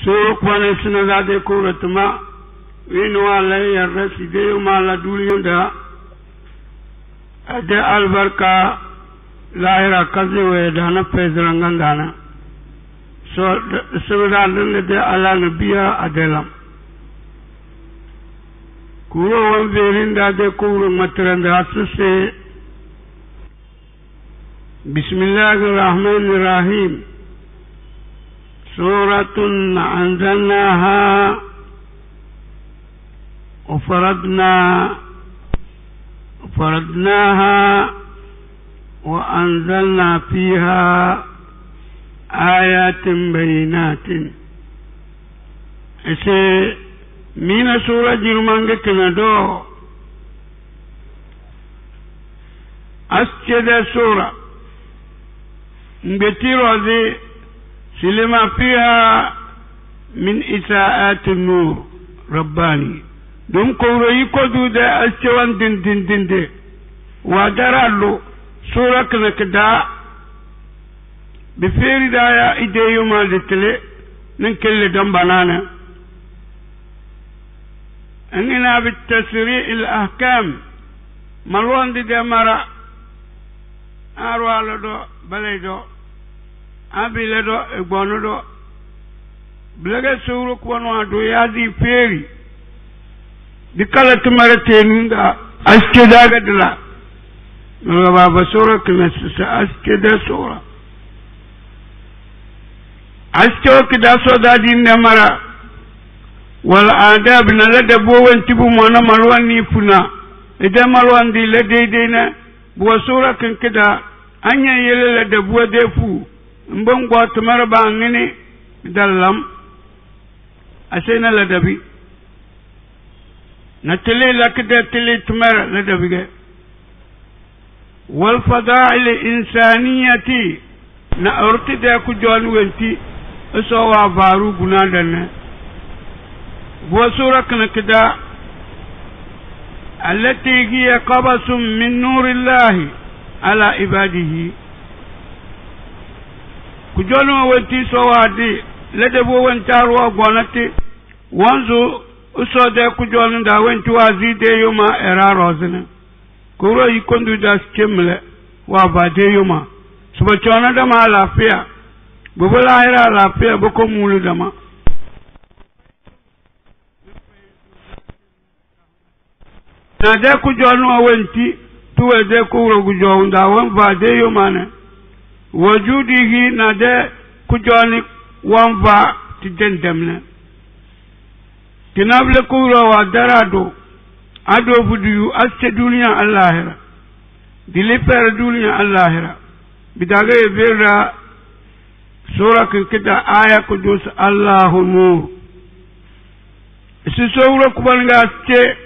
so kwane suna za da kura tuma winuwa layyar rasi da yi mala duniyan da da albarka lahira kazewa da na feziran gangana so saboda da ala na biya a dalam kuro wani berin da da kuro mataran da su se bismillahirrahmanirrahim سورة أنزلناها وفرضناها وأنزلنا فيها آيات بينات من سورة جرمان كندو أسجد سورة بتيرو ذي لما فيها من إساءات النور رباني دم كورو يكودو دا أشوان دين دين دين دي ودرالو سورة كنكدا بفير دايا إيديو مالتلي ننكل دم بنانا أننا بالتسريع الأحكام ملوان دي مرا أروالو دو بلدو abile do egbono do blege suru kwano ado yadi feri di kala tumare teninda aske daga dila no baba sura kines sa aske da sura aske kida so da din mara wal adab na lada bowen tibu mona malwan ni funa idan malwan di la daidai na bo sura kin kida anya yele la da bo defu mbongwa tumara ba ngini dallam asena ladabi na tele lakda tele tumara ladabi ge wal fada'il insaniyati na urtida ku jon wenti so wa baru gunadan bo sura kana kida allati hiya qabasum min nurillahi ala ibadihi ku jono wenti so wadi lede bo wentarwa gonati wanzo uso de ku jono da wenti wazi de yoma era rozene kuro yikondu da skemle wa ba de yoma suba chona da ma lafiya bubu lahira lafiya boko mulu da ma na de ku jono wenti tuwe de kuro ku jono da wan ba de yoma ne wajudihi na de kujoni wanva ti dendemne tinable kuro wa darado ado budu aske duniya allahira diliper duniya allahira bidaga ebira sura kin kita aya kudus allahu nur isi sura kubanga aske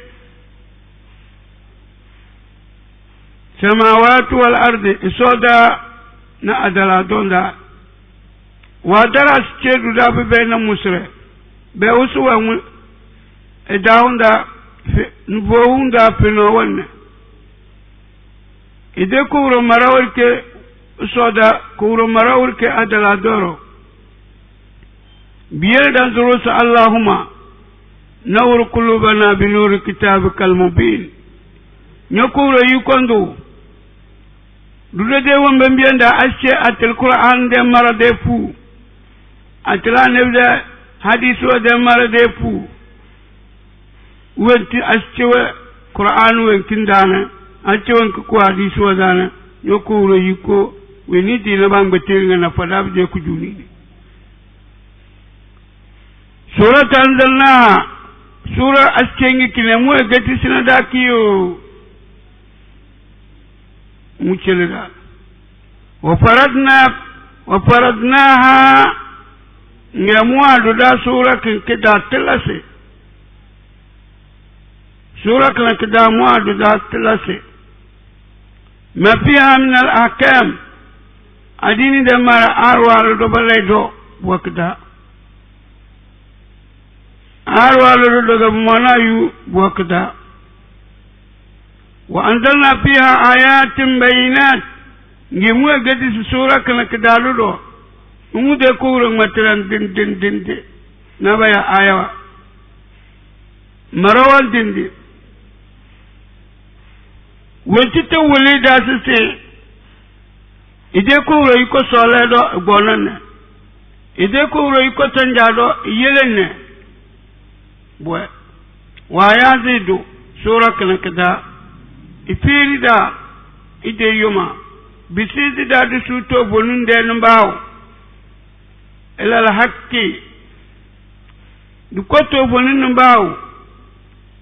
samawati wal ardi isoda na adala donda wadara skedu da be na musre be usu wa e daunda nvounda peno wonne ide kuro marawrke soda kuro marawrke adala doro biye dan durus allahumma nawr qulubana bi nur kitabikal mubin nyakuro yikondo dude de won mbiyanda acce atel qur'an de mara de fu atla nebda hadisu de mara de fu wenti acce qur'an wen kindana acce won ko hadisu dana yokuro yiko weni dina bangbe tinga na fadab je ku juni sura tanzalna sura acce ngi kinemu e gati sinada kiyo مجلدا وفرضناها نمواد دا سورة كدا تلسي سورة كدا مواد دا تلسي ما فيها من الأحكام أديني دا مارا أروال دو بلدو وكدا أروال دو منايو وكدا وأنزلنا فيها آيات بينات نجمو قد سورة كنا كدالو دو نمو دي كورو متران دين دين دين دي نبيا آية مروان دندي وانتو ولي داسسي إذا كورو يكو سولادو غونن إذا كورو يكو تنجادو يلن بو ويازيدو سورة كنكدا إفيري دا إذا يوما بسيدي دا دسوتو بولن دين باو إلى الحق دكوتو بولن باو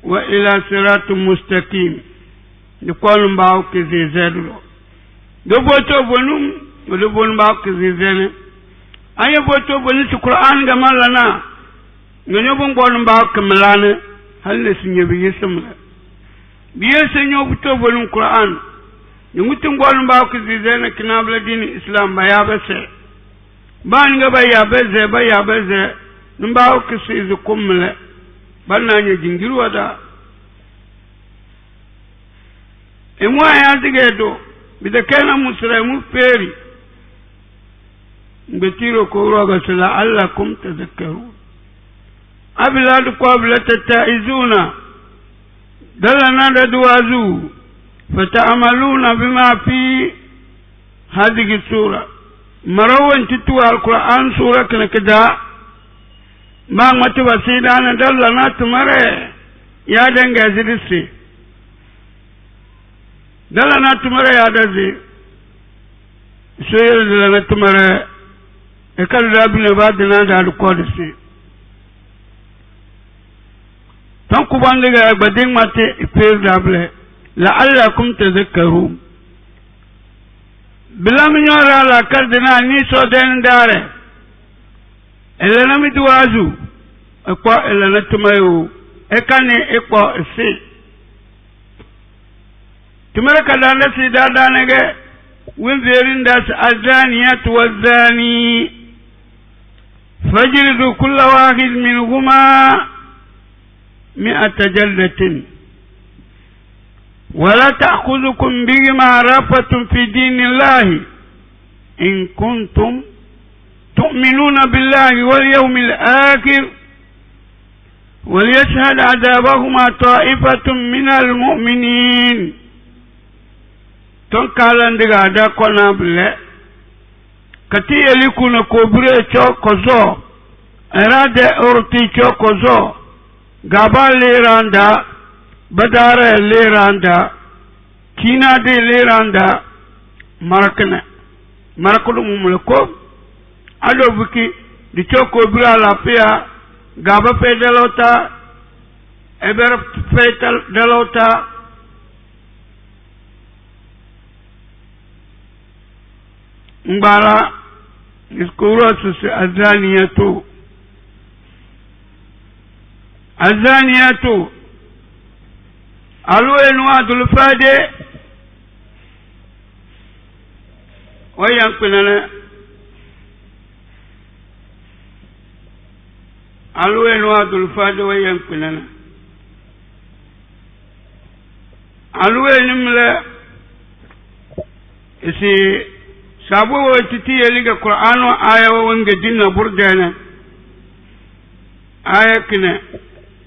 وإلى صراط مستقيم دكوان باو كزي زيدو دوبوتو بولن ودوبون باو كزي زيدو أيه بوتو بولن القرآن جمالنا نيوبون بولن باو كملانه هل نسني بيسمله بيسنيو بوتو بولن القرآن يمكن قولن باو كزي زيدو كنابل دين الإسلام بيابسه banga baya beze numbawo kisizi kumle bananye jingirwa da emwa ya digedo bidakena muslimu feri betiro ko roga sala allakum tadhakkarun abilad qabla tataizuna dalana da duwazu fata'amaluna bima fi hadhihi sura مروان تتوى القرآن سورة كنكدا ما متوسيدانا دلنا تمره يا دنگا زدسي دلنا تمره يا دزي سوير دلنا تمره اكال رابنا بعدنا دالو قادسي تنكو باندگا بدين ماتي افير دابله لعلكم تذكرون بلا من يرى لا كردنا نيسو دين داره إلا نمدوازو اقوى إلا نتميو اكاني اقوى السي تمرك دانا سيدا دانك وانذيرين داس الزانية والزاني فاجلدوا كل واحد منهما 100 جلدة ولا تأخذكم بهما رأفة في دين الله إن كنتم تؤمنون بالله واليوم الآخر وليشهد عذابهما طائفة من المؤمنين تنكالن دغادا كونابل كتي يليكون كوبري تشوكوزو اراده اورتي تشوكوزو غابال ليراندا بدار ليراندا كينا دي ليراندا مركنا مركلو مملكو ادو بكي دي تشوكو برا لا بيا غابا فيدلوتا ابر فيتال دلوتا مبارا اسكوروس الزانية ألو إنواد الفادي وينقلنا ألو إنواد الفادي وينقلنا ألو إنملا إسي سابو وتتي يلقى القرآن آية وانجدنا بردانا آية كنا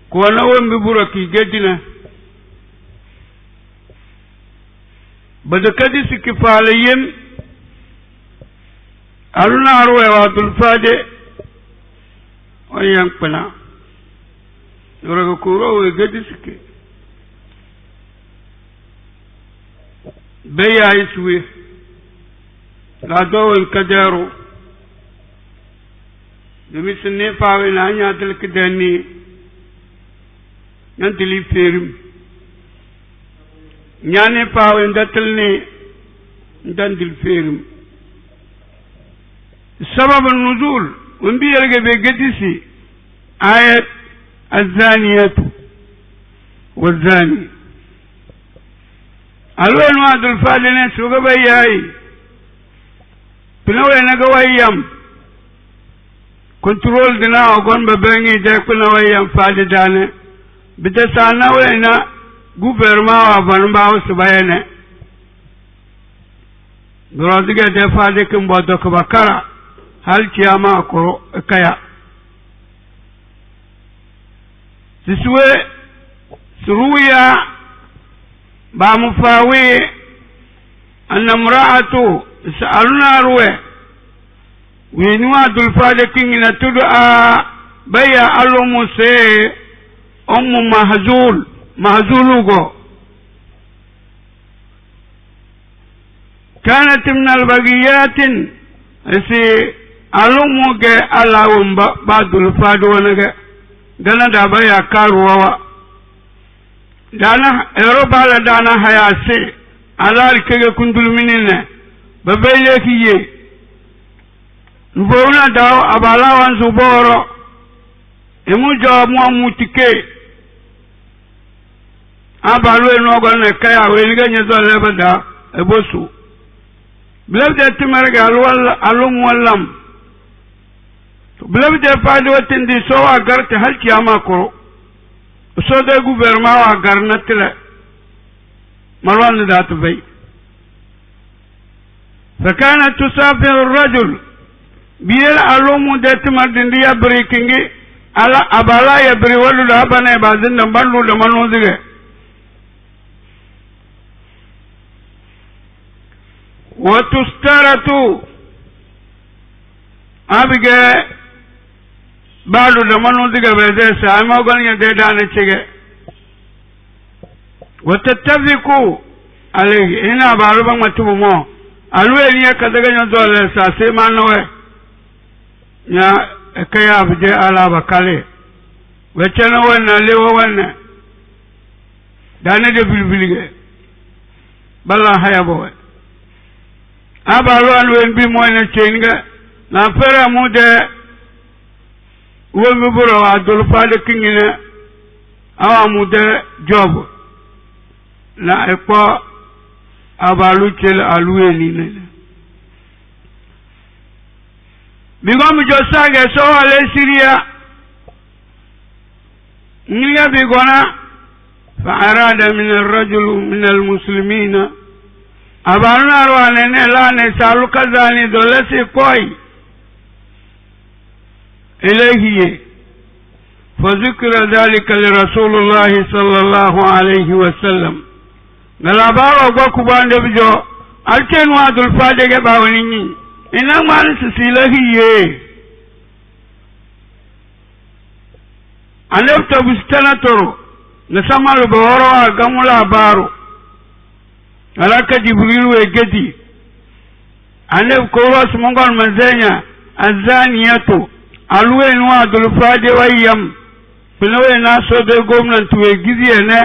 كوانا وانببركي جدنا بدكدي سكفاليين أرونا أروي وعد الفادي وينقنا يورغ كورو ويجدي سكي بيا يسوي لا دو الكدارو دمسني فاوينا نياتل كداني نانتلي فيرم ñane paawe ndatal ne ndandil feerum sababu nuzul wambi yerge be gedisi ayat الزانية والزاني alwan wa dul fadene suga bayai pinawe naga wayam control dina ogon ba bengi de kuna wayam fadidane bidasana wena gouvernement wa banba wasu bayane gorodige de fade kin bodo ko bakara hal kiyama ko kaya سسوي سرويا بامفاوي أن امرأة سألنا روي وينوا دلفادكين تدعى بيا ألوم سي أم مهزولوغو كانت من البقيات سي ألوموغ ألاوم بعد الفادونغ دانا دابايا كاروا دانا إيروبا دانا هياسي على الكيغ كندل منين ببيليكي نفونا داو أبالا وانزبورو إمو جواب مواموتيكي أبالو إنوغل نكايا ويلغا نيزو لبدا إبوسو بلبدا تمرغ ألوم واللم بلبدا فادو تندي سوا غرت هل كياما كرو سودا غوبرما وغرنتلا مروان ذات بي فكانت تسافر الرجل بيل ألوم دات مردن دي بريكينجي على أبالا يبري ولو لابنا بازن نبالو لمنو ذي وتسترت أبقى بالو لمنو ذي بزي سايما وغنيا ديدان تشيغي وتتفقوا عليه هنا بالو بما تبمو alwe ni kadaga nyozo le sa se manowe nya kaya bje ala bakale wechena wona lewo wona dane de bilbilige balla haya bowe abalo alwe bi mo na chenga na fera mu de wo mi buro adol fade kingine awa mu de job na ekpo abalu chel aluwe ni ne bigom jo sage so ale Syria niya bigona fa arada min ar-rajul min al-muslimin abalna rawale ne la ne salu kazani dolesi koi ilayhi fa zikra dhalika li rasulullah sallallahu alayhi wa sallam nalabaro gwa kubande bijo alkenu adul fadege bawani ina man sisilahiye alefta bustanatoro nasamalu bawaro gamula baro alaka jibrilu egedi alef koros mongon mazenya azaniyatu alwenu adul fade wayam pinawe naso de gomnan tuwe gidiene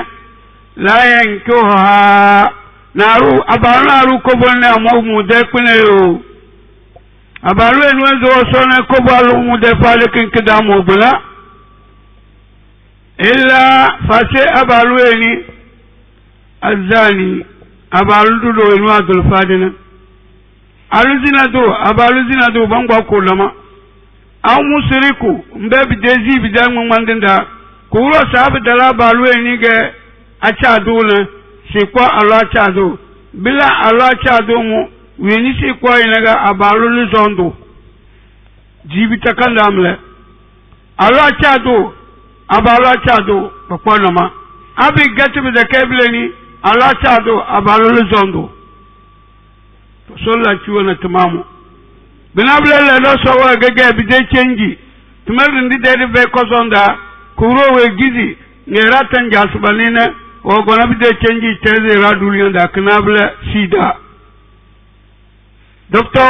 la yankuha naru abaru kobone amu de kuneyo abaru enwezo sone kobalu mu de fale kinkidamu bula illa fase abaru eni azani abaru do enu adul fadina abaru zinadu bangwa kulama aw musriku mbebi dezi bidangu mandinda kuro sabu dala balu eni ge achaduna sikwa alo achadu bila alo achadu mu weni sikwa inaga abalu lizondo jibita kandamle alo achadu abalu achadu pakwanama abi gatu de kebleni alo achadu abalu lizondo solla chuona tamamu binabla le no sowa gege bi de chenji tumal ndi de be kozonda kuro we gizi ngeratan jasbanina o gona bi de chenji teze radulion da knabla sida doctor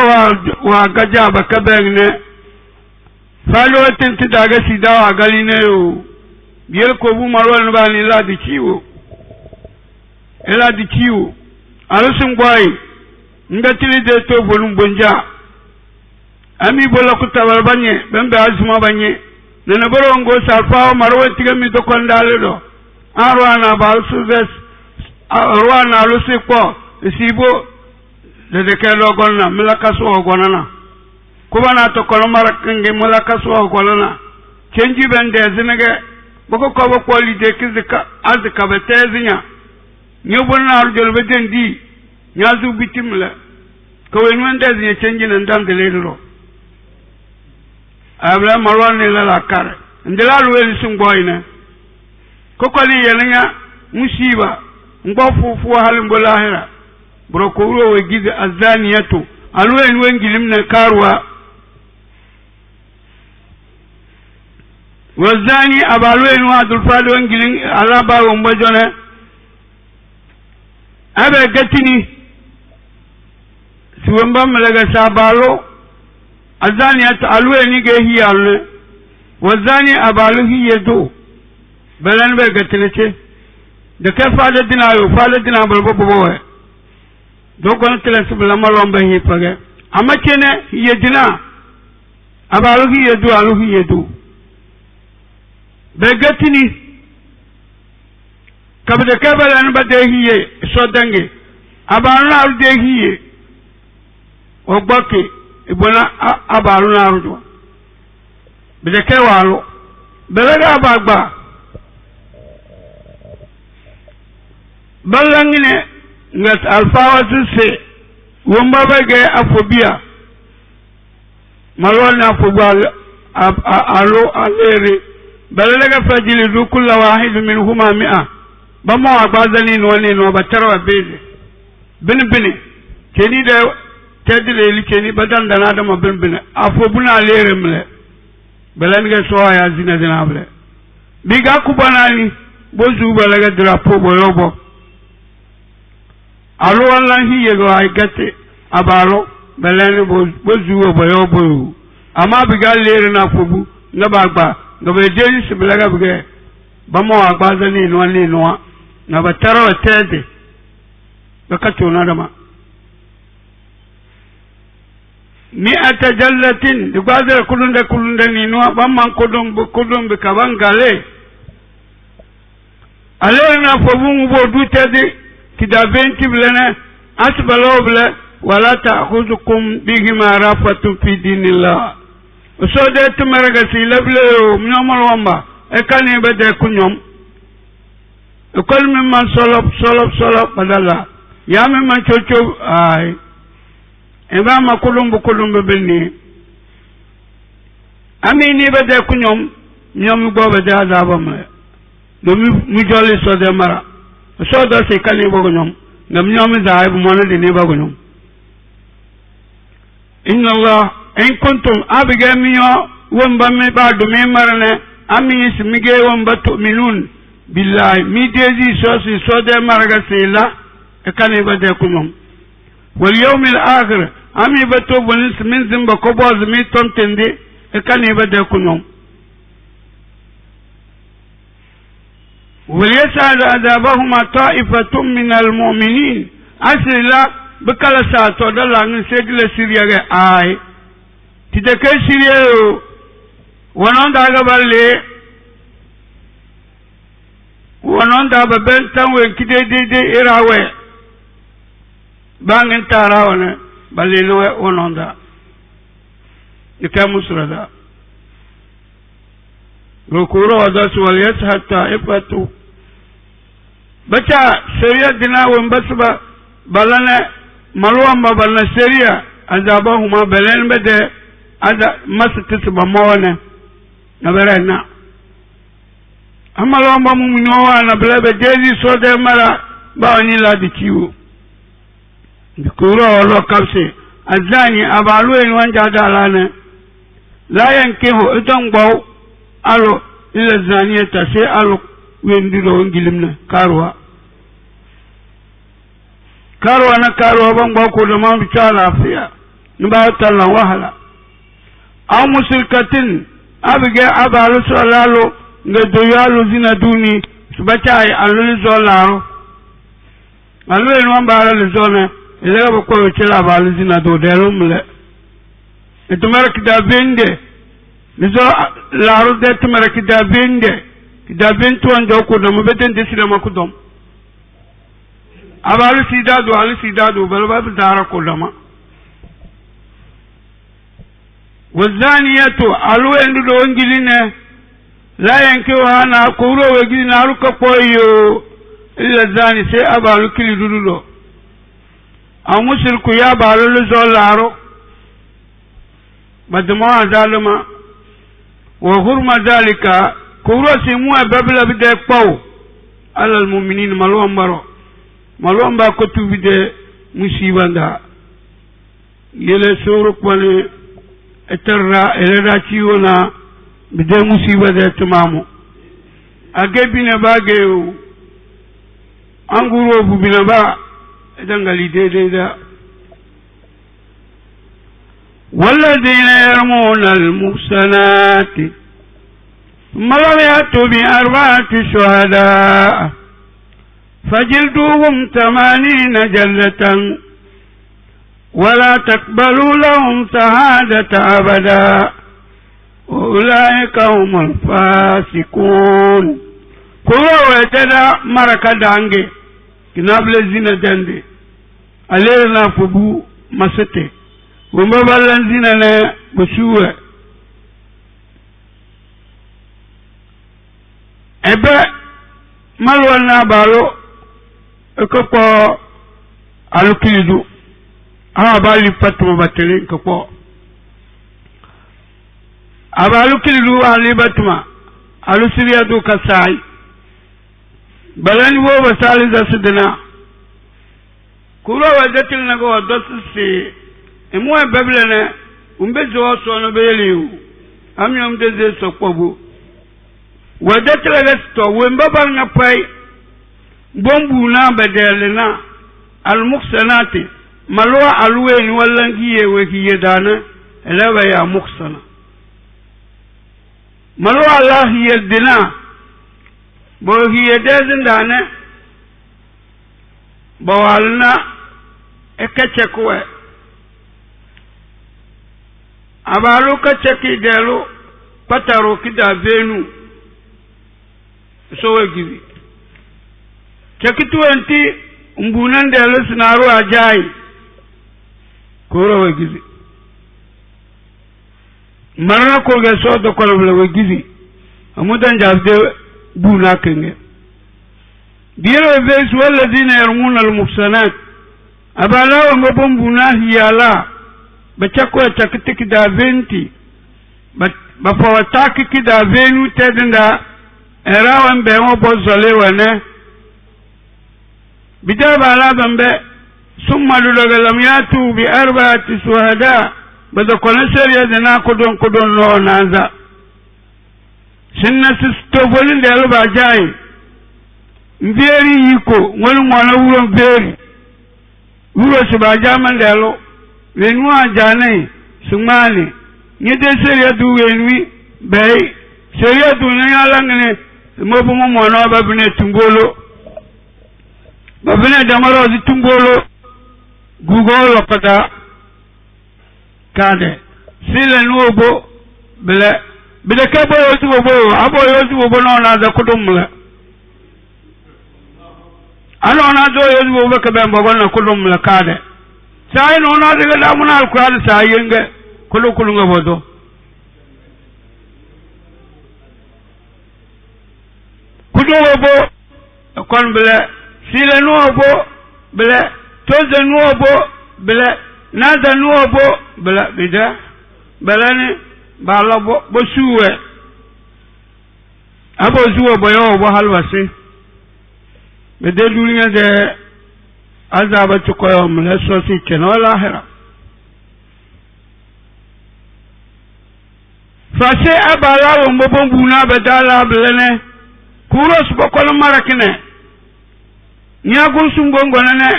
wa gajaba kabengne falo tinti daga sida wa galine o biel ko bu marwan ba ni la di ciwo ela di ciwo alusun gwai ngatili de to bolum bonja ami bola ku tabar banye bembe azuma banye nana borongo sarfa marwa tiga mi to kondale do arwana bal suves arwana lusi ko sibo de ke logonna milakaso ogonana kubana to kono marakange milakaso ogonana chenji bende zinege boko ko ko lide kizika azika betezinya nyobonna arjol bedendi nyazu bitimla ko wenwende zinya chenji nan delelo abla marwan ni la kare ndela luweli sungboyne kokoli yelnya musiba ngofu fu halin bolahira brokuro we gizi azaniyatu alwen wengilim na karwa wazani abalwen wa dulfado wengilin alaba wombojone abe gatini siwamba malaga sabalo azaniyatu alwen ge hiyalne wazani abalu hiyedo belan be gatine de ke faade dina balbo bowe dogon tele subla malomba hi page amachene yedina abalu hiyedo alu hiyedo begatini kabde kebalan badehiye sodange abalu alu dehiye ogbake ibona abalu na rujo bide kewalo belega abagba balangine ngat alfawa se womba bege afobia malwana afobia alo alere balega fajili du kullu wahid minhuma 100 bamo agbazani no batara beze bin keni de tedile li keni badan dana da mo bin afobuna alere mle balanga so ya zina able biga kubanani bozu balega drapo boyobo alo wallahi yego ay gate abalo balani bozu boyobo ama biga lere na fobu ngabagba ngabe deji siblaga bige bamo agbazani no na batara tede bakati onadama ni atajallatin digwazira kulunda ninwa bamman kodom be kabangale alena fobun bo dutede kidabenti blana asbalo bla wala ta'khuzukum bihima rafatun fi dinillah so de tumaraga si leble mnyamal wamba e kani be de kunyom e kol min man solop badala ya min man chocho ay eba ma kulumbu binni amini be de kunyom nyom go be de azabam do mi jolli so de mara so do se kali bo nyom ngam nyom za ay bu mona de ne ba nyom inna allah in kuntum abiga miyo womba mi ba do mi marane ami smige womba tu'minun billahi mi deji so de maraga sila e kali be de kunyom wal yawmil akhir ami bato bonis min zimba ko boz mi tomtende e kani bade kunyom wal yasal adabahuma ta'ifatun min al mu'minin asila bikala sa to dala ngi segle siriya ge ay tideke siriya wonon daga balle wonon da baben tanwe kidede irawe bangin tarawane balino ononda ikamusrada rokuro wadas waliyat hatta ifatu bacha seriya dina wambasba balana malwamba balana seriya azabahuma balen bede ada mastisba mawana nabarana amalwamba munyowa na blebe dezi sode mara bawani la dikiwo dikuro wala kapse azani abalu en wanja dalane la yankihu idan gbaw alo ila zaniyata sai alo wendiro ngilimna karwa ban gbaw ko da man bicha lafiya nba talla wahala aw musrikatin abiga abalu salalo ngado yalu zina duni subacha ay alu zolaro alu en wamba la zona ele ba ko chela balizina do delumle etumara kidabende nizo laru de tumara kidabende kidabento ando ko do mabeten desira makudom abalu sidadu balba dara ko dama wazaniyatu alwendu do ngiline la yanke wana ko ro wegina ruka koyo illa zani sai abalu kilidulo amushirku ya balu zolaro badma zalima wa hurma zalika kuro si mu ababla bide paw على المؤمنين ملوان برو ملوان با كتو بده مصيبة دا يلا سورك ولي اترى الراتيونا بده مصيبة دا تمامو أجبنا باجيو أنغورو بنا با دنغالي دي دا والذين يرمون المحصنات ثم لم يأتوا بأربعة شهداء فجلدوهم 80 جلة ولا تقبلوا لهم شهادة أبدا أولئك هم الفاسقون كلوا ويتدى مركة دانجي كنابل الزنا دانجي علينا فبو مسته ومبالا زنا بسوء ebe malwana balo ekoko alukilidu abali patu batele ekoko abalukilidu ali batuma alusiriyadu kasai balani wo basali zasidna kulo wadatil nago dotsi emwe beblene umbezo so no beliu amyom deze sokpobu ودتلغستو ومبابرنا باي بومبونا بدلنا المحسنات ملوا الوين ولنجيه وهي دانا لا يا محسنه ملوا الله يدنا بو هي دزن دانا بوالنا اكچكوه abalu kacheki delu pataro kida venu so gizi chakitu anti mbunan da lusnaru ajai koro gizi marna ko ga so do ko le gizi amudan jafde buna kenge dira ves walladina yarmuna almuhsanat abala wa mabuna hiyala bachako chakitiki da venti ba fawataki kida venu tedenda erawan be mo bozole wane bidaba la bambe summa lugalam yatu bi arba'ati shuhada bada konaseriya dana kodon no naza sinna sistobolin de alba jai mberi yiko wani mwana wuro mberi wuro sibaja mandelo wenu ajane sumani nyede seriya du wenwi bei seriya du nyalangene mobu mo mwana babine tungolo babine damaro di tungolo gugolo pada kade sile nuobo bele kabo yotu bobo abo yotu bobo no na da kudumla ano na do yotu bobo ka ben bobo na kudumla kade sai no na daga da mun alquran sai yenge kulu nga bodo kudo bobo kon bele sile nuobo bele toze nuobo bele nada nuobo bele bida belani balabo bosuwe abo zuwe boyo bo halwase bede dunya de azaba tukoyo mleso si kenola hera fase abala wo mbobonguna bedala belene kuros bokolo marakine nyagun sungongonene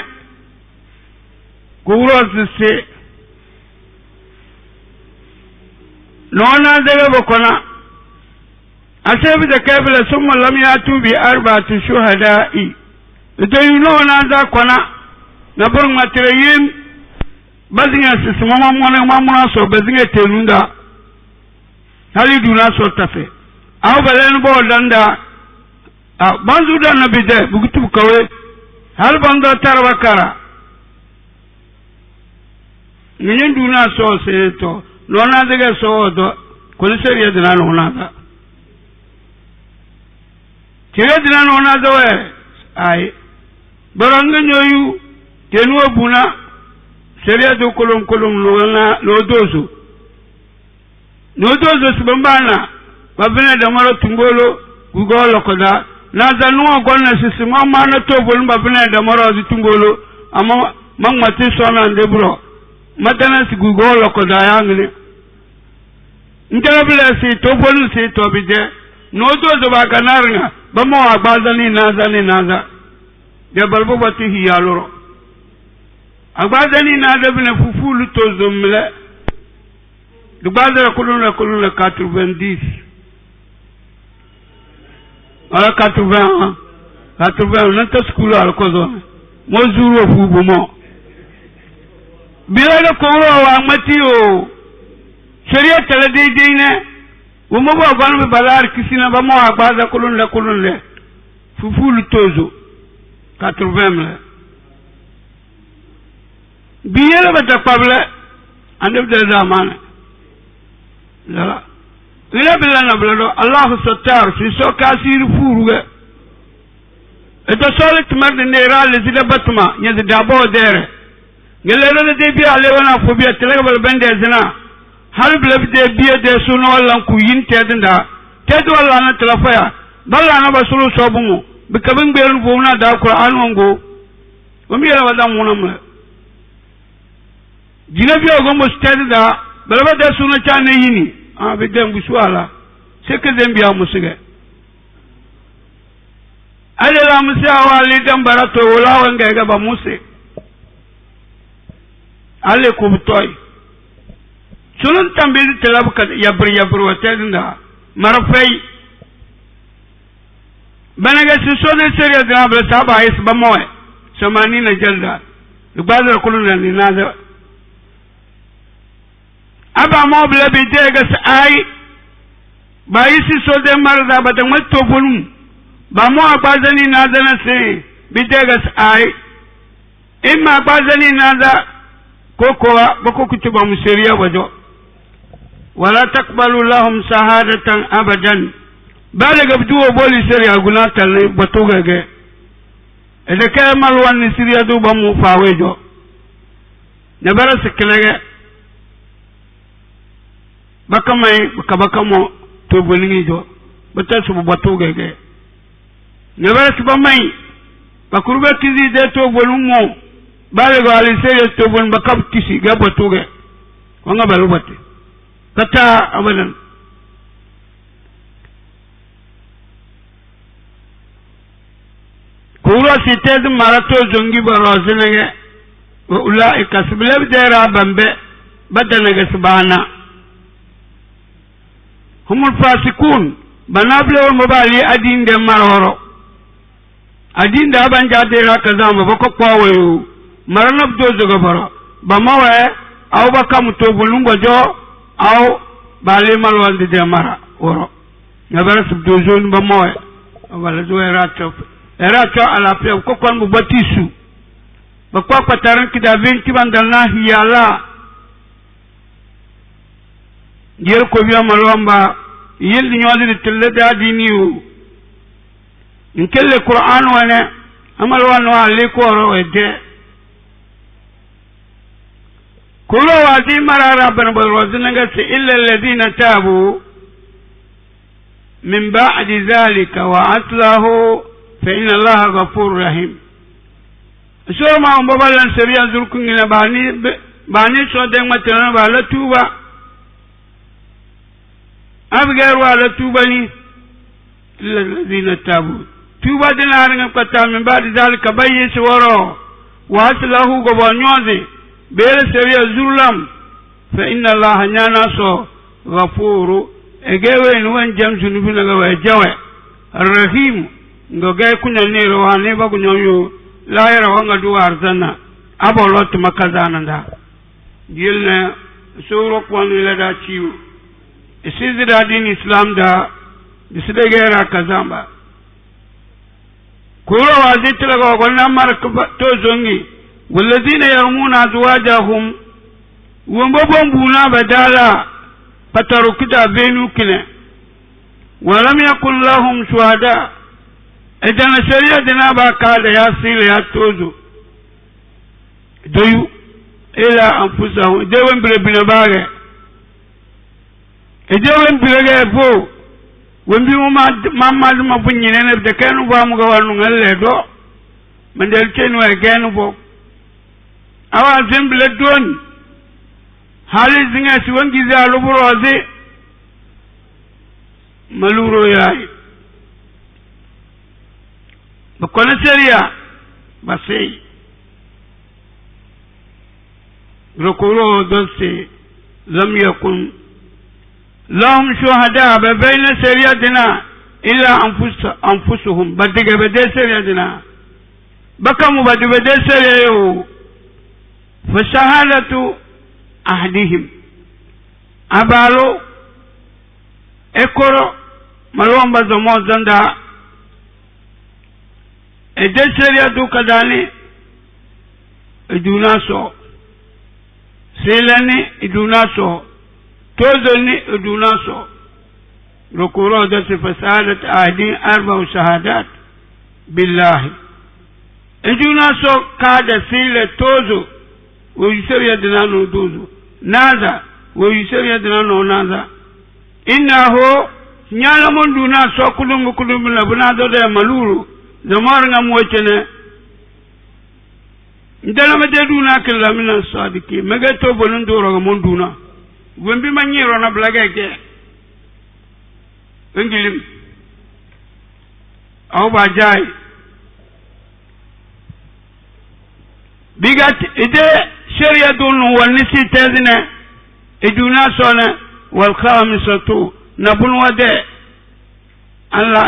kuros se nona daga bokona asebi da kabila summa lam yatu bi arba'ati shuhada'i idan nona da kona na burun matreyin bazinga sisuma mamuna so bazinga tenunda hali duna so tafe aw balen bo danda banzu da nabide bugutu kawe hal bando tarwakara nyen duna so seto nona daga so do kuliseriya dina nona da kire dina nona da we ai baranga nyoyu tenu buna seriya do kolom nona no dozo sibambana babene da maro tungolo gugolo koda na zanu agonna sisi mama na to bolun babna da maro zitumbolo amma man mati sona ndebro madana sigugo loko da yangle ndebla si to bolun si to bide no do ba kanarnga bamo agbazani naza de balbo bati hiyaloro agbazani naza bina fufulu to zomle de bazara kulun 90 ala 80 nanta skulu al kozo mo zuro fubu mo bila ko wa mati o sharia tala de ne wo mo ba gonu balar kisina ba mo agbaza kulun le fufulu tozo 80 biela bata pable ande de zaman la ila bilana blado Allah sattar fi so kasir furuga eto solit marde nera le zida batma nya zida bo dere ngelere de bi ale wana fo bi tele bal bende zina hal bla bi de bi de suno wallan ku yinte dinda tedo walla na telefaya balla na basulu sobumu bi kabin gberu bo na da qur'an wongo o mi yala wadan wonam jina bi ogo mo stede da balaba de suno chane yini be dembu suala c'est que zembia musiga ale la musa wali dambarato wala wanga ga ba musse ale ko toy sunun tambe telab ka yabr watenda marfai banaga sisone seriya da bla saba is ba moy samani na jalda dubazar kulun ni naza aba mo bla bi dega sai ba isi so de marda ba da matto bunum ba mo abazani na da na se bi dega sai imma abazani na da kokowa bako kutuba musiriya wajo wala taqbalu lahum shahadatan abadan bale gabduwo boli siriya gunata le batoga ge ede kay malwan ni siriya du ba mu fawejo ne bara sikilege bakamai bakamo to bolingi jo bata su batoga ge ne bara su ba mai bakurbe kizi de to bolungo bale go ali siriya to bon bakab kisi ga batoga wanga balu batte kata abadan kura sited marato zongi barozinege wa ulaika siblab dera bambe badanaga subhana humul fasikun banable wal mubali adin de maroro adin da banja dera kazamba bako kwawe maranab dozo gabaro bamawe aw bakam to bulungo jo aw bali malwan de mara woro ngabara subdozo bamowe wala zo erato ala pe ko kon bu batisu ba ko pataran ki da 20 bandalna hiyala yer ko biya malwamba yel ni nyodi telle da diniu in kelle qur'an wana amal wana ali ko ro ede kullu wadi marara ban barwazina se illa alladhina tabu min ba'di dhalika wa atlahu فإن الله غفور رحيم سو ما مبالن سريا زركنا باني سو دين متنا بالا توبا أبغير ولا توبني الذين تابوا توبا دينارن قطع من بعد ذلك بيس ورو وأصله غبانيوزي بير سريا زرلم فإن الله ناناسو غفور إجوا وين جمس نبينا وجوا الرحيم ngoge kunya nero wane ba kunyo laira wanga duwar zanna abolot makazana nda dilna suro kwanu lada ciwo isizira din islam da disidegera kazamba kuro wazitla go gonna marka to zongi walladina yarmuna azwajahum wombobon buna badala pataru kita benu kine walam yakul lahum shuhada idan shari'a dina ba ka da ya sile ya tozo doyu ila anfusahu dewen bile bile bare edewen bile ge fo wembi ma bunyine ne de kanu ba mu ga wanu ngalle do mandel cenu e genu bo awa zemble don hali zinga si wangi za lubroze maluro yayi bakona seria basei rokoro dosse lam yakun lahum shuhada bayna sariyatina illa anfusuhum badiga bade sariyatina bakamu bade sariyo fa shahadatu ahdihim abalo ekoro malomba zomo zanda ede sariyatu kadani idunaso selani idunaso tozoni idunaso rokoro da fasadat ahdin arba shahadat billahi idunaso kada sile tozo ويسري دنانو دوزو نازا ويسري دنانو نازا إنه نعلم دونا سوكلم كلم لبنادو ده ملورو زمار نموتنا ndala maduna kala min sadiki magato bolun doro mon duna wembi manyiro na blagege engilim aw ba jay bigat ide sharia dun walnisi tazina iduna sona wal khamisatu nabun wade Allah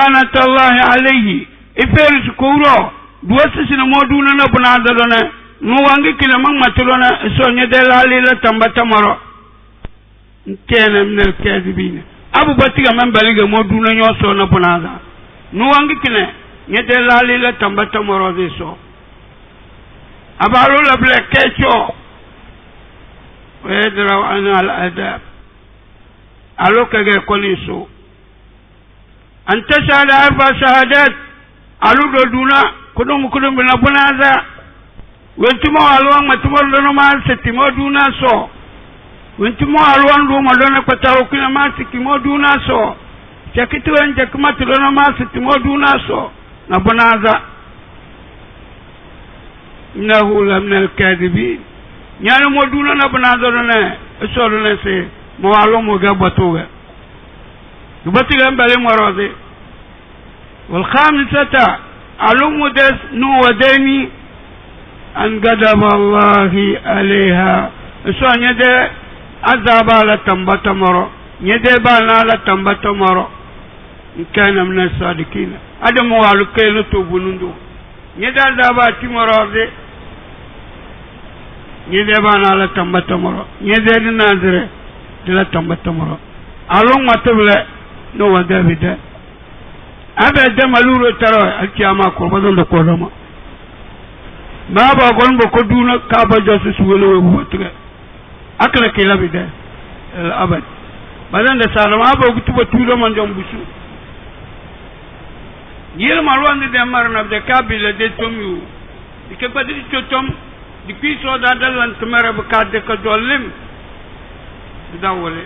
anatullahi alayhi iferis kuro duwasi sina moduna na bunada dona no wangi kila mang matulona sonya de lali la tambata maro kena minal kadibina abu batiga man baliga moduna nyoso na bunada no wangi kila nyede lali la tambata maro deso abalu la blekecho wedra ana al adab aloka ge koliso anta shahada arba shahadat aludo duna kudum bila bunaza wentimo alwan matimo dono ma setimo duna so wentimo alwan do madona pataw kuna ma setimo duna so chakitu enje kuma dono ma setimo duna so na bunaza innahu lam al-kadhibin nyalo mo duna na bunaza dona so dona se mo alo mo gabatoga dubatiga mbale mo roze والخامسة علوم دس نو ودني أن قدم الله عليها سو نيدي عذاب على تنبت مرو نيدي بالنا على تنبت مرو إن كان من الصادقين هذا موالو كيلو توبونندو نيدي عذاب تمرو دي نيدي بالنا على تنبت مرو نيدي نازره على تنبت مرو علوم ما تبلي نو ودني ده abe de maluro taro alkiyama ko bazon da ko rama baba gon bo ko duna ka ba josu suwelo wo tuga akala ke labi de abad bazan da salama ba gutuba tudo man jom busu yel marwan de marna de kabila de tomu dike badri totom di piso da dalan tumara ba ka de ko dolim dawole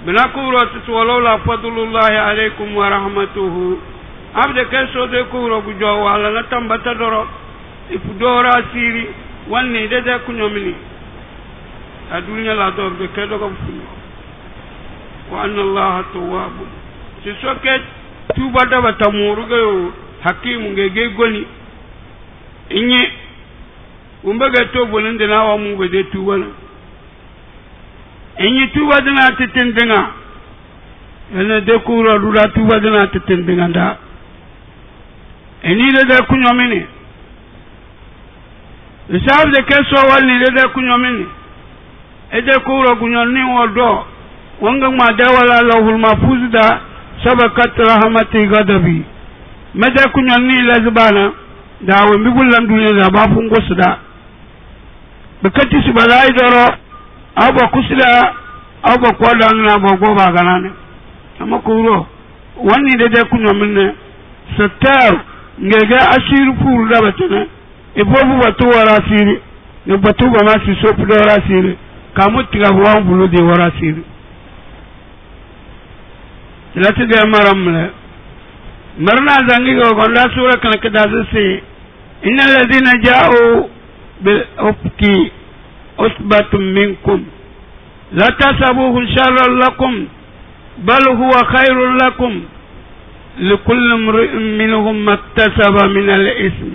بناكورة ولولا فضل الله عليكم ورحمته عبد كسو دكورة بجوا على نتم بتدرو إفدورا سيري واني ده كنيومني الدنيا لا دور بكذا كفني وأن الله تواب سيسوكت توبا دبا تمورغو حكيم غيغي غني إني umbaga tobo ndina wa mu bede tuwana enyi tuba dina titindinga ene de kura dura tuba dina titindinga nda eni de kunyomini isab de keso walni de kunyomini ede kura kunyoni wodo wanga ma da wala lahul mahfuz da sabakat rahmati gadabi mede kunyoni lazbana da wa migulan duniya da ba fungo su da bakati su balai doro aba kusila aba kwada na bogo ba ganane amma kuro wani de kunyomini satar ngega ashiru furu da batene ibobu batu wara siri ne batu ba ma si so fu dora siri kamutiga huwa bulu de warasir lati de maramle marna zangi go gonda sura kan kada se innal ladina ja'u bil ufki usbatun minkum la tasabuhu sharran lakum bal huwa khairun lakum لكل امرئ منهم ما اكتسب من الإثم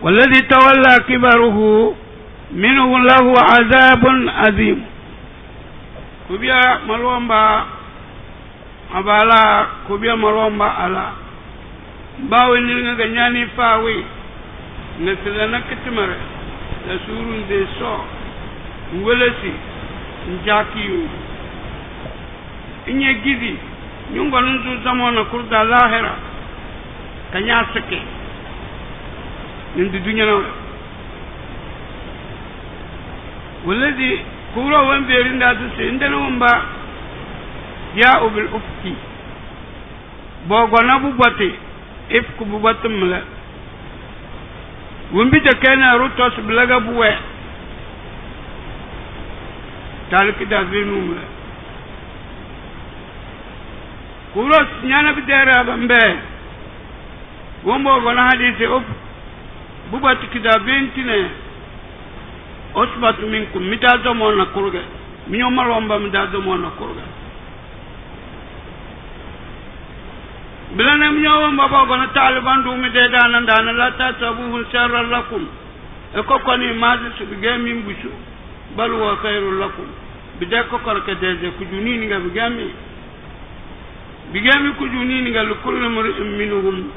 والذي تولى كبره منه له عذاب عظيم كبيا ملومبا abala كبيا ملومبا على باوي نيغا غنياني فاوي نسلنا كتمر لسورون دي سو ngolesi njakiyu inye gidi nyunga nunzu zamana kurda lahira kanya sake nindi dunya na walladhi kura wan berinda su indana wamba ya ubil ufki bogo na bubate ifku bubatum la wumbi de kana rutos blaga buwe talki da zinum la kuros nyana bidera bambe wombo gona hadisi op bubati kida bentine osbatu minkum mitazo mona kurga minyo maromba mitazo mona kurga bilana minyo womba ba gona taliban du mi de dana dana la tasabuhu sharran lakum eko koni mazi su bigami mbushu bal wa khairul lakum bidako korka de kujuni ni ga bigami kujuni ni ga kullu mar'in minhum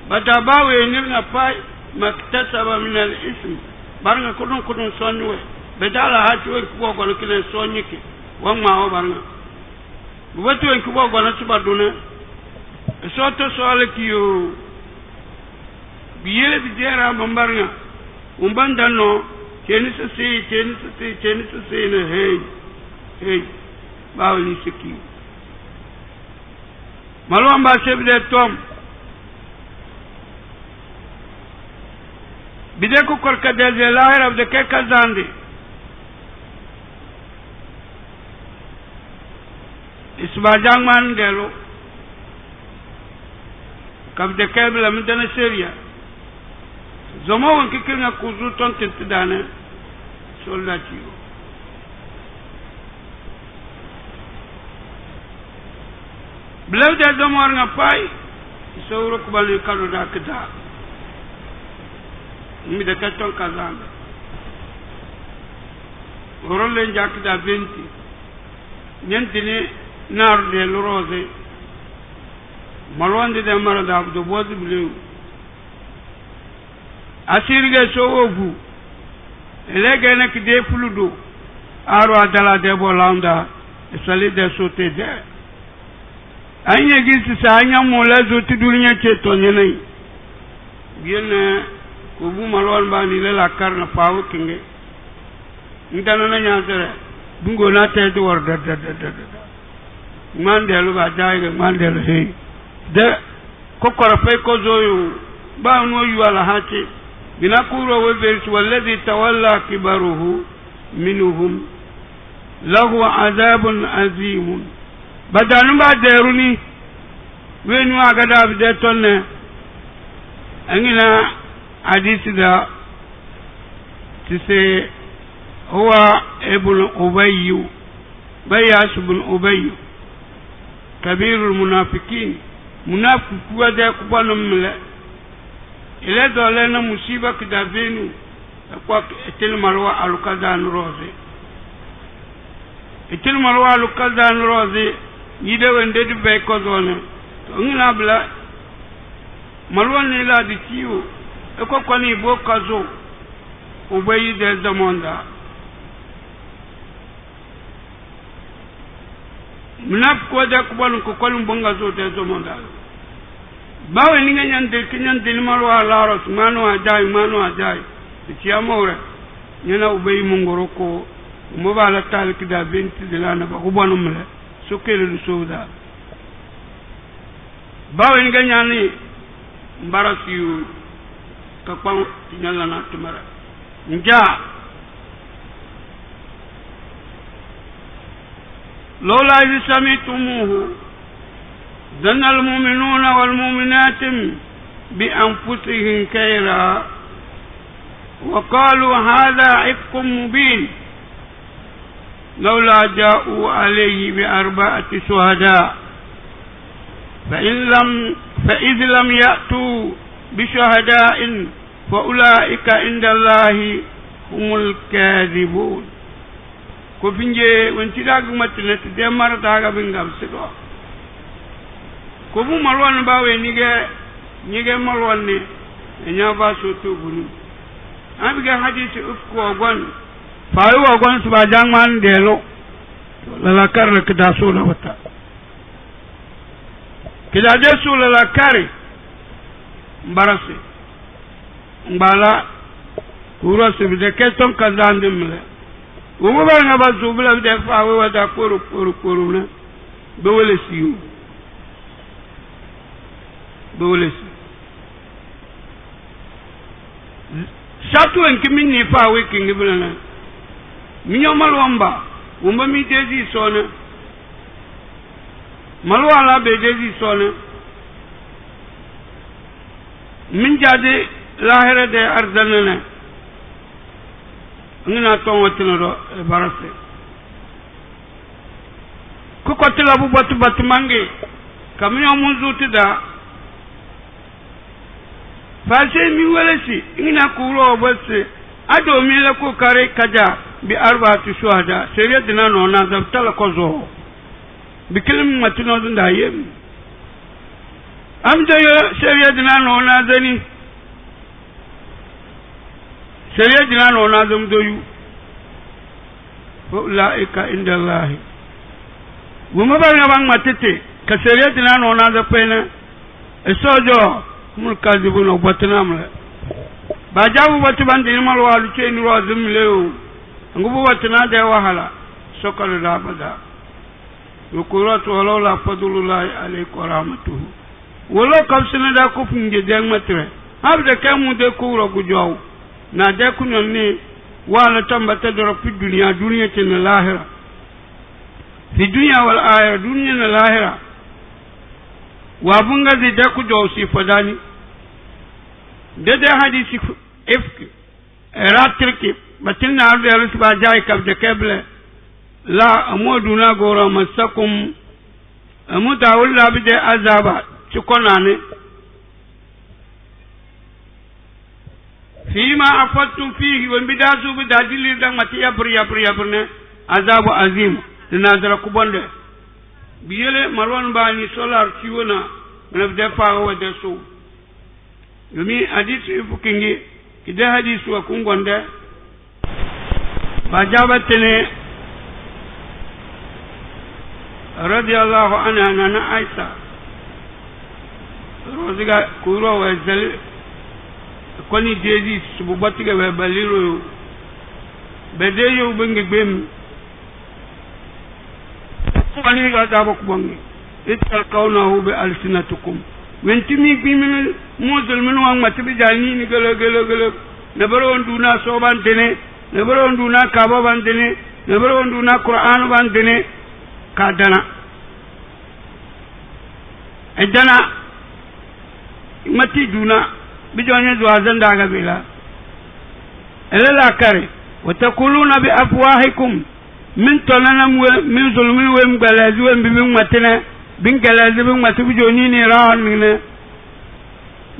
batabawe nirna pai maktasaba min al-ism baranga kudun sonwe bedala hatu ko ko kile sonyike wamma o baranga buwatu ko ko na subaduna soto sole kiyo biyele bidera mambaranga umbandano chenisa se ne hey bawli siki malwamba sebde tom bide ko korka de lahir of the kekazandi isbajang man delo kab de kebla mintana seria zomo won kikirna kuzu ton tintidane soldati blawde zomo nga pay sawro ko bal kanu da kda mi de katon kazambe orolle njakda 20 nyentini nar de rose malwande de marada abdo bozi blew asirge sowogu elege nek de fuludo aro adala de bolanda esali de sote de anye gisi sa anya molezo tidulnya cheto nyenai gene kubu malwan ba ni la karna pawu kinge ndana na nyaasere bungo na te do war da mandelu ba jayge mandelu hey de kokora fay ko zoyu ba no yu ala hati bina kuro we versu walladhi tawalla kibaruhu minhum lahu azabun azim badanu ba deruni wenu agada de tonne angina hadisi da tise huwa ibn ubayy bayas ibn ubayy kabirul munafiqin munafiq wa da kubanu mle ile dole na musiba kidavenu kwa etel marwa alukazan rose etel marwa alukazan rose yide wende di be ko zone ngina bla marwa ni la di tiyo eko kwani bo kazo ubayi de zamonda munafiko da kubanu ko kolum bonga zo de zamonda bawe ninga nyande kinyande ni marwa la rasmanu ajai tiyamore nyana ubayi mungoroko mo bala tal kida binti dilana ba kubanu mle sokele souda bawe ninga nyani mbarasiyu kakwan nyalla na tumara nja لولا إذ سمعتموه ظن المؤمنون والمؤمنات بأنفسهم خيرا وقالوا هذا عفق مبين لولا جاءوا عليه بأربعة شهداء فإذ لم يأتوا بشهداء فأولئك عند الله هم الكاذبون كوفينجي وانتلاق متنة دمار تاغا بنغام سدوا كوفو مروان باوي نيجي مروان ني نيابا سوتو بنو أبقى حديث أفكو أغوان فايو أغوان سبا جانمان ديلو للاكار لكدا سولا وطا كدا دي سولا للاكاري مبارسي مبالا كوراسي بده كتون كزان دمله ومبارا نبا سوبلا بده فاوي ودا كورو نا بولسيو Satu en kimi ni fa we kingi bulana minyo malwamba umba mi dezi sona malwala be dezi sona min jade lahira de ardana ngina ton watino do barase ku kotila bu batu mange kamyo munzuti da fashe mi walasi ina kuro obase ado mi la ko kare kaja bi arba'atu shuhada shari'atina no na zabtala kozo bi kilim matino da yem am da shari'atina no na zani shari'atina no na zam doyu ulaika inda allah guma ba na bang matete ka shari'atina no na zapena esojo mulkazibun obatnam la bajabu batubandi mal walu ceni rozum lew ngubu watna de wahala sokal da bada yukuratu wala fadlullah alaykum rahmatuhu wala kamsina da ko funje de matre abda kamu de ko rogu jow na de ku nyonni wala tambata do fi dunya tin lahira fi dunya wal akhirah dunya na lahira wa bunga de ku jow si fadani dede hadisi ifk ratriki batilna arde rusba jay kab de keble la amoduna gora masakum amudawul labide azaba cikonane fima afattum fihi wa bidazu bidadili dan mati yabrne azabu azim dinazara kubonde biyele marwan bani solar ciwona na defa wa deso yumi hadisi fukingi ide hadisi wa kungonde bajabatene radiyallahu anha na Aisha roziga kuro wa zal koni deji sububatiga wa baliro bedeyo bengbem koni ga dabo kubongi ital qawnahu bi alsinatukum wentimi bimin mudul min wa matibi jani ni gelo nebaro nduna soban dene nebaro nduna kaba ban dene nebaro nduna qur'an ban dene kadana edana mati duna bijonye zuazan daga bila elala kare watakuluna bi afwahikum min tonanam min zulmin wa mbalazi wa bimin matena bin galazi bin matibi joni ni rawan ne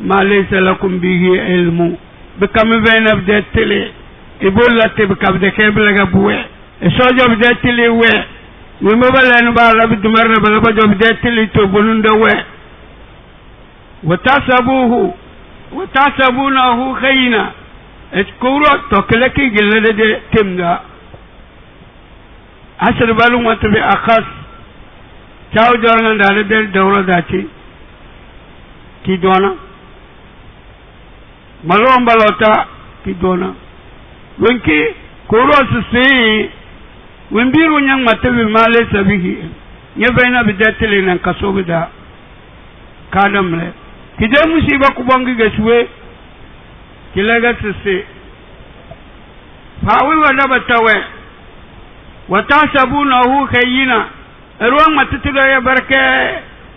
ma laysa lakum bihi ilmu bikam bainab de tele ibolla te bikam de kebla ga buwe e sojo de tele we mi mabala no ba rabbi dumarna ba ba job de tele to bonunda we watasabunahu khayna eskuro to keleki gilade de temga asr balu matabi akhas chaw jorna dale del dawla dati ki dona malom balota ki dona wenki koro sisi wembiru nyang matabi male sabihi nyebena bidatele nan kasobida kadamle kije musiba kubangi geswe kilaga sisi fawi wala batawe watasabunahu khayina ruwan matiti do ya barke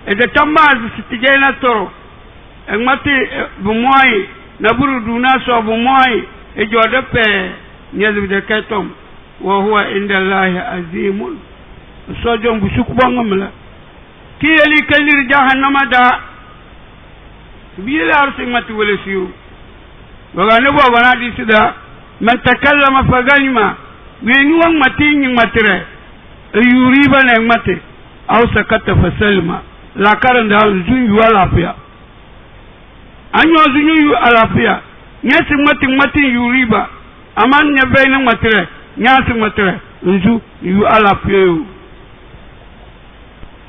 e de tambaz sitije na toro e mati bu moy na buru duna so bu moy e jodo pe nyezu de ketom wa huwa inda allahi azimun so jom bu suk bongam la ki yeli kalir jahannama da bi la arsi mati wala siu waga ne bo bana di sida man takallama fa ganima wi ni wang mati ni matire yuriba na mate aw sakata fa salma la karanda zunyu wala afia anyo zunyu alafia nyasi mati yuriba aman nya bayna matire nyasi matire nzu yu alafia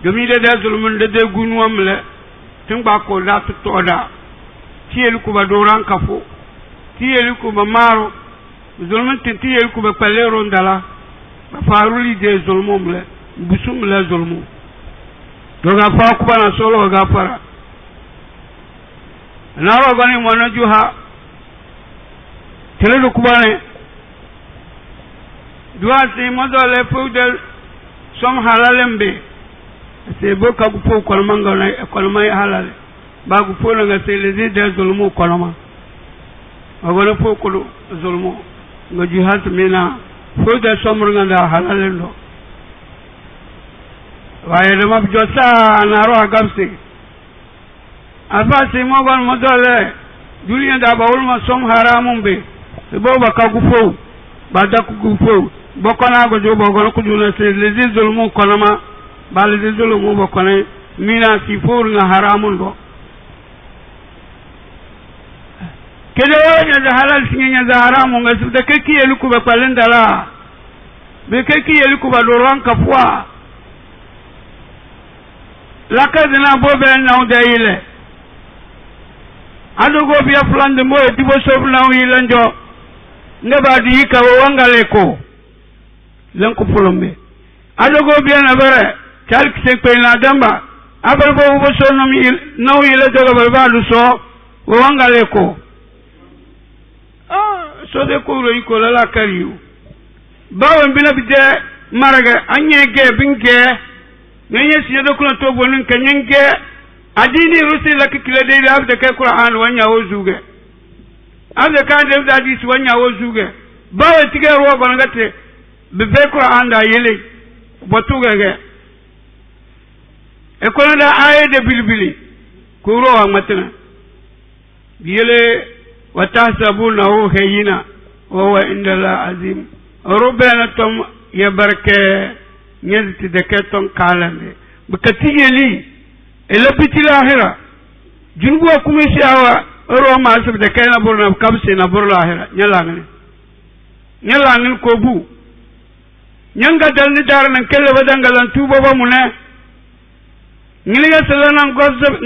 domi de zulmun de gunu amle tingba ko da to da tiyel ku ba doran kafo tiyel ku ba maro zulmun tiyel ku ba palero ndala faruli de zulmum le busum le zulmu doga fa ku bana solo ga para na ro gani mona juha tele ku bane dua si modo le pudel som halalembe se boka ku po ko manga na ko mai halale ba ku po nga se le de zulmu ko ma agora po ko zulmu nga jihad mina fuda somrunga da halalendo waye de mab josa na ro agamsi afasi mo gon modole duliya da bawul ma som haramun be bo ba ka gufo ba da ku gufo bokona go jo bo gon ku duna se le zulmu konama ba le zulmu bokone mina sifur na haramun do kede wanya da halal sinya da haramu ngasu da kake yeluku ba kwalenda la be kake yeluku ba doran kafwa lakadina bobe na udaile adugo biya flande mo tibo sof na uile njo ngaba di ka wangale ko lanku fulombe adugo biya na bare kalk se pe na damba abar bo so no mi na uile do ba ba lu so wangale ko so de ko ro iko la kariu bawo mbina bide maraga anyege binge nyenye siya do ko to bonin kanyenge adini rusi la kikile de abde ke qur'an wanya wozuge abde ka de hadis wanya wozuge bawo tige ro ko ngate be qur'an da yele botuge ge e ko da aye de bilbili ko ro wa matana yele وتحسبونه هينا وهو عند الله عظيم ربنا تم يبركه نزت دكتون كالنده بكتيلي الا بيت الاخره جنبو كومي سياوا رو ما سب دكانا برنا كبسنا بر الاخره نيلانن كوبو nyanga dalni dar nan kelle badangalan tuba ba mune ngiliga salanan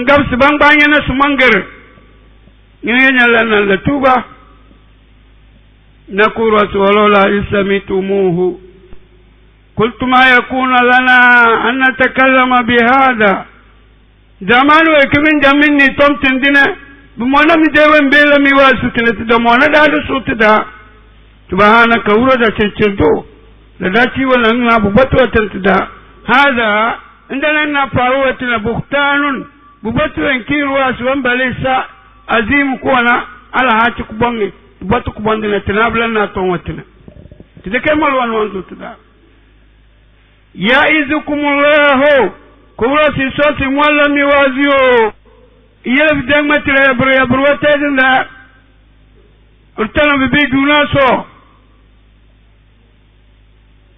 ngabs bangbanya na sumangere نينيا لتوبة نقول رسول الله سمعتموه قلت ما يكون لنا أن نتكلم بهذا زمان وكمن جمني توم تندنا بمونا مدوين بيلا ميواسوتنا تدمونا دادو سوتدا سبحانك ورد تشتو لداتي ولنا ببطوة تنتدا هذا عندنا فاروتنا بختان ببطوة كيروا سوان بليسا azim kuona ala hati kubonge batu kubonde na tinabla na tonwatina tideke malwan wanzu tada ya izukumullahu kubra sisoti mwala miwazio yele bidang matira ya burwata zinda urtana bibi dunaso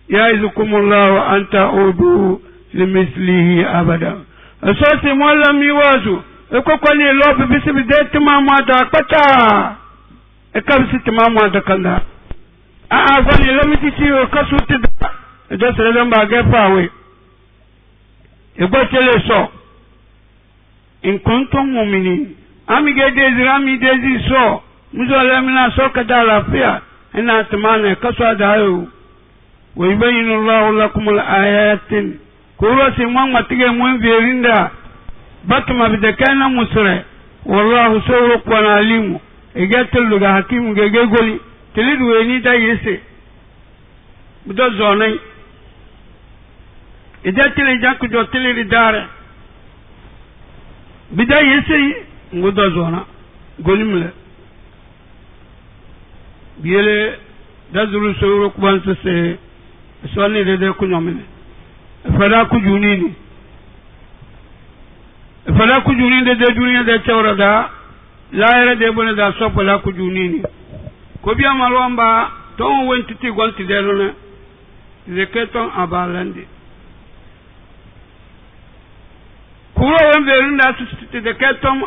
ya izukumullahu anta udu limislihi abada asoti mwala miwazu eko kwani lobe bisi bide timamu da kpata eka bisi timamu da kanda kwani lamiti chiyo kasuti da edo sere mba gepawe ego chele so in kuntum mu'minin ami gede zirami dezi so muzo lamina so kada lafia ina timane kaswa da ayo wa yubayyinu Allahu lakum al-ayatin kurasi mwanga tige mwenverinda batuma bidekana musre wallahu sawruq wa alimu egatel ga hakimu gege goli telidu weni da yese budo zonai ida tele jakku jo tele ri dare bida yesi ngodo zona golimle biele dazuru soro kubanse se sonni de ku nyomine fada ku junini fada ku junini de duniya de chawra da laere de bone da sopola ku junini ko biya malwamba ton wentiti gonti de lona zeketon abalandi kuwa wembe rinda susiti zeketon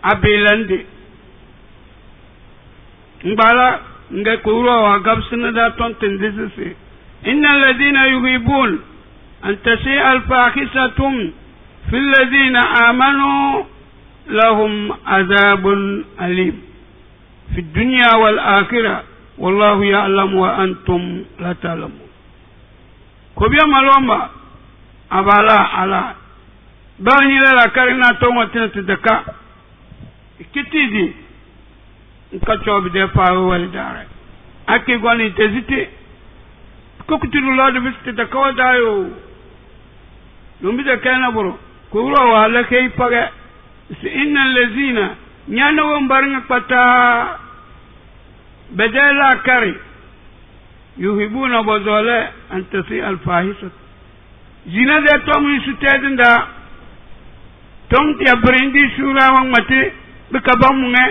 abilandi mbala nga kuwa wa gabsina da ton tendisisi innal ladina yuhibun an tasi al fahishatum fil ladina amanu lahum azabun alim fi dunya wal akhirah wallahu ya'lamu wa antum la ta'lamun ko biya malomba abala ala bani la karina to watin tadaka kitidi nka chobi de fawo wal dare ake goni tezite ko kutiru lord bisti de kawdayo lumbi de kana buru ko ro wala kay paga innal ladina nyana won barnga pata بدلا كري يحبون بذولا أن تسيء الفاحشة زنا ده توم يسوتين ده توم تيابريندي شورا ومتى بكبامونه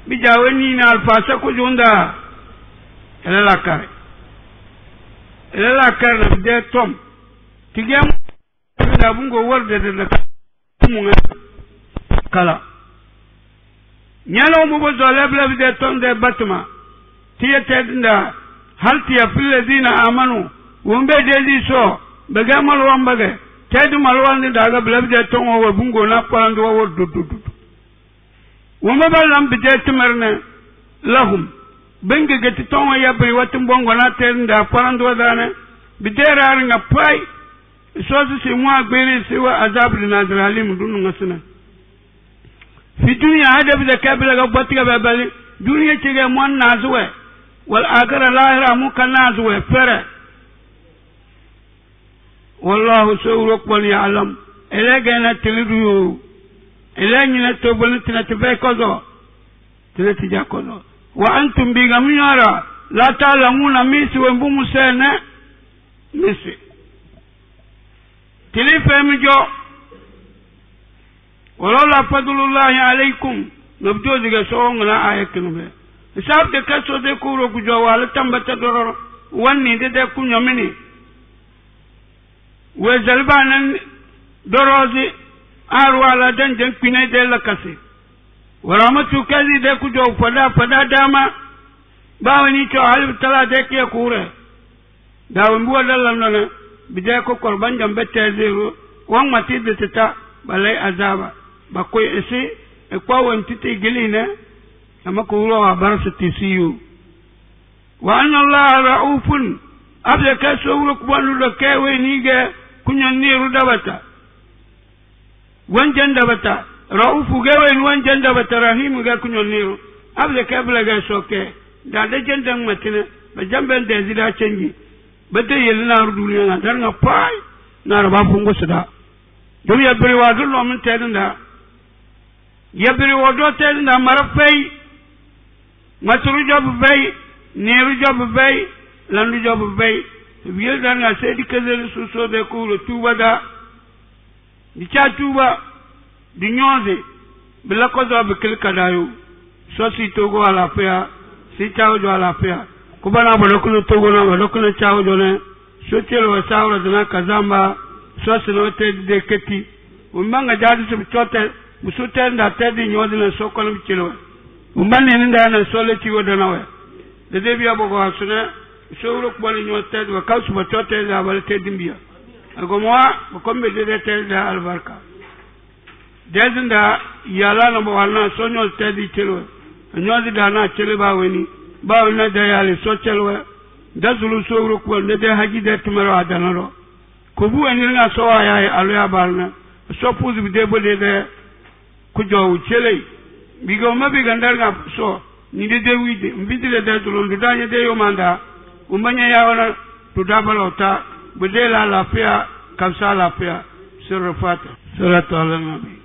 بجاوني نالفاسا كجوندا إلا كري ده توم تيجي ده بونغو ورد ده تومونه كلا نيالو مبذولا بلا ده توم ده باتما tiyatedinda hal tiya filladina amanu wumbe dedi so bega malwan bage tedu malwan ni daga blabde tongo wo bungo na pando wo dudu wumbe balam bide timerne lahum benga gati tongo yabri watum bongo na tedinda pando dane bidera nga pai so si mwa gbere si wa azab linadralim dunu ngasina fi dunya hada bide kabila ga botiga babali dunya tige mon nazwe والآخرة لاهرة مكناز وفرة والله سورك وليعلم إليك أنا تلدو إليك أنا تبلن تنتبه كذا تنتجا كذا وأنتم بغميارا لا تعلمون ميسي وانبوم سنة ميسي تلفهم جو ولولا فضل الله عليكم نبدو ذلك سوءنا آية كنبه isab de kaso de kuro kujo wala tambata dororo wanni de kunyo mini we zalbanan dorozi arwala dan jan pinay de la kasi waramatu kazi de kujo fada dama bawani to hal tala de ke kure dawon buwa dallan nana bide ko korban jambe tezero wan mati de tata balai azaba bakoy ese e kwa wanti te geline kama kuwa wa barasa tisiyu wa anna Allah ra'ufun abda kasawru kwanu da kewe nige kunyan niru dabata wanjan dabata ra'ufu gewe wanjan dabata rahim ga kunyan niru abda kabla ga soke da jandan matina ba jamben da zida canji ba da yelna duniya na dar nga pai na raba fungo sada do ya biri wa dullo mun tedinda ya biri wa do tedinda marafai maturu job bay neru job bay landu job bay biel dan nga sedi kezel so de ko le tuba da di cha tuba di nyonze bila ko do be kel kadayo so si togo ala pea si chao do ala pea ko bana bo ko togo na bo ko chao do ne so telo wa sawra dana kazamba so si no te de keti umbanga jadi so chote musuta nda te di nyonze na so ko no chelo umbani nda na sole ti wodana we de biya bogo asuna shawru ko bani nyota wa kausu ba tote da bal te dimbiya ago moa ko mbe de te da albarka dezinda yala na bo walna so nyol te di telo nyodi da na tele ba weni ba na da yale so telo da zulu shawru ko ne de haji de tumero adanaro ko bu eni na so aya alu ya balna so puzu bi de bo de ku jowu chele bigo mabi gandar ga so ni de wide mbidile de tulon dudanya de yo manda umbanya ya ona tudabalota budela la pia كم سالة فيها سر فاتح سورة على النبي